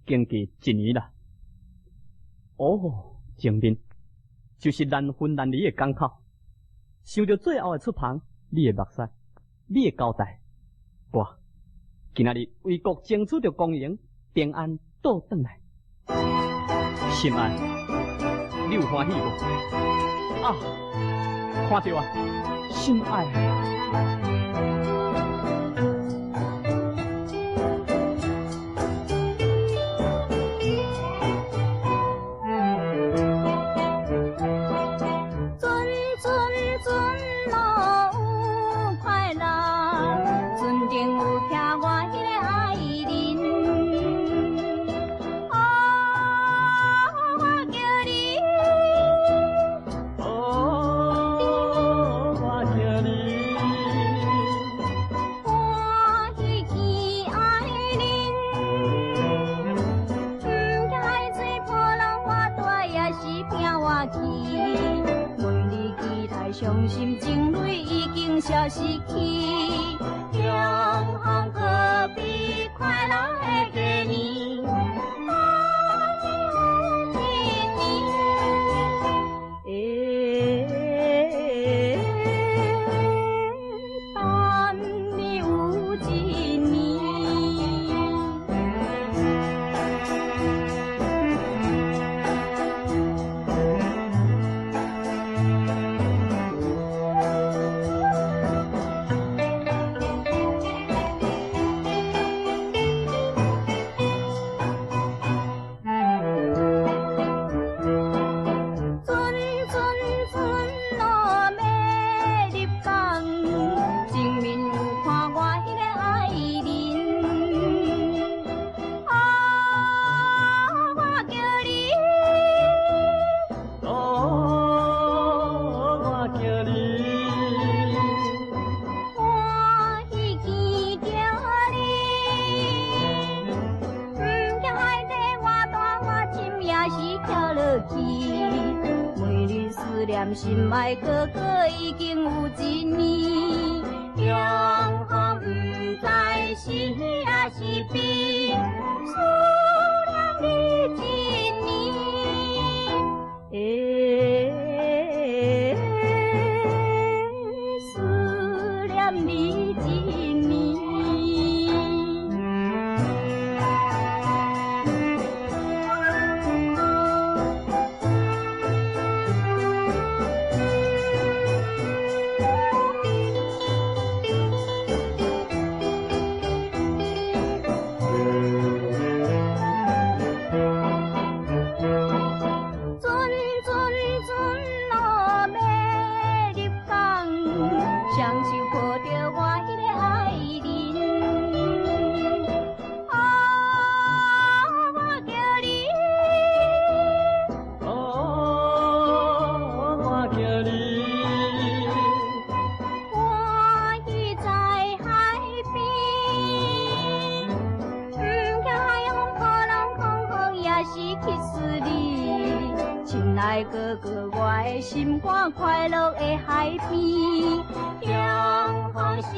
经过1年啦。哦，前面就是难分难离的港口。想到最后的出旁，你的目屎，你的交代，我今仔日为国争取着公营，平安倒转来。心爱，你有欢喜无？啊，看到啊，心爱。伤心情泪已经消失去，永恒可比快乐的给你，等你有一年。心爱哥哥已经有一年，永恒不知是喜还是悲，思念你一年，思念你一年。哥哥，我的心肝快乐的海边，永恒是